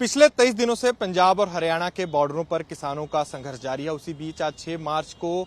पिछले 23 दिनों से पंजाब और हरियाणा के बॉर्डरों पर किसानों का संघर्ष जारी है। उसी बीच आज 6 मार्च को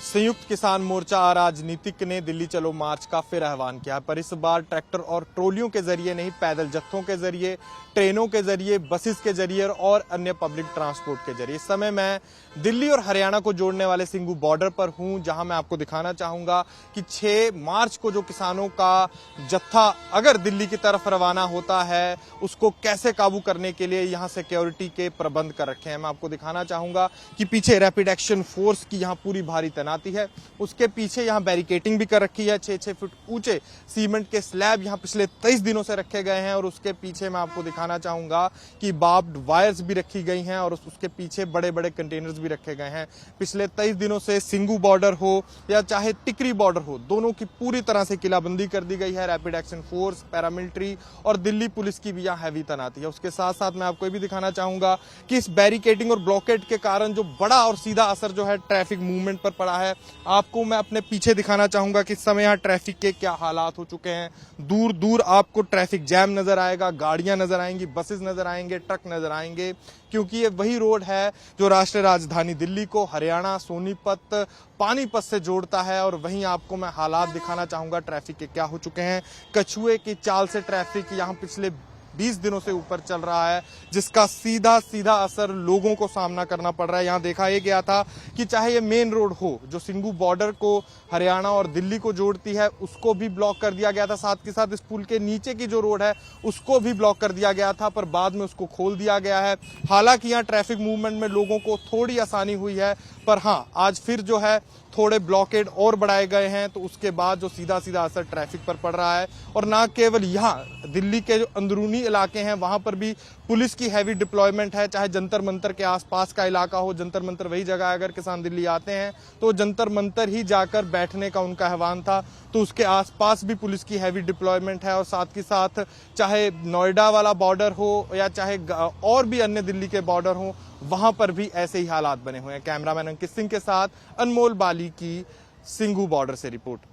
संयुक्त किसान मोर्चा राजनीतिक ने दिल्ली चलो मार्च का फिर आह्वान किया, पर इस बार ट्रैक्टर और ट्रोलियों के जरिए नहीं, पैदल जत्थों के जरिए, ट्रेनों के जरिए, बसेस के जरिए और अन्य पब्लिक ट्रांसपोर्ट के जरिए। इस समय मैं दिल्ली और हरियाणा को जोड़ने वाले सिंघू बॉर्डर पर हूं, जहां मैं आपको दिखाना चाहूंगा कि 6 मार्च को जो किसानों का जत्था अगर दिल्ली की तरफ रवाना होता है, उसको कैसे काबू करने के लिए यहां सिक्योरिटी के प्रबंध कर रखे हैं। मैं आपको दिखाना चाहूंगा कि पीछे रैपिड एक्शन फोर्स की यहां पूरी भारी तैनाती है। उसके पीछे यहां बैरिकेटिंग भी कर रखी है। 6-6 फुट ऊंचे सीमेंट के स्लैब यहां पिछले 23 दिनों से रखे गए हैं और उसके पीछे मैं आपको दिखाना चाहूंगा कि बार्ब्ड वायर्स भी रखी गई हैं और उसके पीछे बड़े बड़े कंटेनर्स भी रखे गए हैं। पिछले 23 दिनों से सिंघू बॉर्डर हो या चाहे टिकरी बॉर्डर हो, दोनों की पूरी तरह से किलाबंदी कर दी गई है। रैपिड एक्शन फोर्स, पैरामिलिट्री और दिल्ली पुलिस की भी यहाँ हैवी तैनाती है। उसके साथ साथ मैं आपको ये भी दिखाना चाहूंगा कि इस बैरिकेडिंग और ब्लॉकेड के कारण जो बड़ा और सीधा असर जो है ट्रैफिक मूवमेंट पर पड़ा है। आपको मैं अपने पीछे दिखाना चाहूंगा कि इस समय यहाँ ट्रैफिक के क्या हालात हो चुके हैं। दूर दूर आपको ट्रैफिक जैम नजर आएगा, गाड़ियां नजर आएंगी, बसेस नजर आएंगे, ट्रक नजर आएंगे, क्योंकि ये वही रोड है जो राष्ट्रीय राजधानी दिल्ली को हरियाणा, सोनीपत, पानीपत से जोड़ता है। और वहीं आपको मैं हालात दिखाना चाहूंगा ट्रैफिक के क्या हो चुके हैं। कछुए की चाल से ट्रैफिक यहाँ पिछले 20 दिनों से ऊपर चल रहा है, जिसका सीधा सीधा असर लोगों को सामना करना पड़ रहा है। यहाँ देखा यह गया था कि चाहे ये मेन रोड हो जो सिंघू बॉर्डर को हरियाणा और दिल्ली को जोड़ती है, उसको भी ब्लॉक कर दिया गया था। साथ के साथ इस पुल के नीचे की जो रोड है उसको भी ब्लॉक कर दिया गया था, पर बाद में उसको खोल दिया गया है। हालांकि यहाँ ट्रैफिक मूवमेंट में लोगों को थोड़ी आसानी हुई है, पर हाँ, आज फिर जो है थोड़े ब्लॉकेड और बढ़ाए गए हैं, तो उसके बाद जो सीधा सीधा असर ट्रैफिक पर पड़ रहा है। और ना केवल यहाँ दिल्ली के जो अंदरूनी इलाके हैं वहां पर भी पुलिस की हैवी डिप्लॉयमेंट है। चाहे जंतर मंतर के आसपास का इलाका हो, जंतर मंतर वही जगह है, अगर किसान दिल्ली आते हैं तो जंतर मंतर ही जाकर बैठने का उनका आह्वान था, तो उसके आसपास भी पुलिस की हैवी डिप्लॉयमेंट है। और साथ ही साथ चाहे नोएडा वाला बॉर्डर हो या चाहे और भी अन्य दिल्ली के बॉर्डर हो, वहां पर भी ऐसे ही हालात बने हुए हैं। कैमरामैन अंकित सिंह के साथ अनमोल बाली की सिंघू बॉर्डर से रिपोर्ट।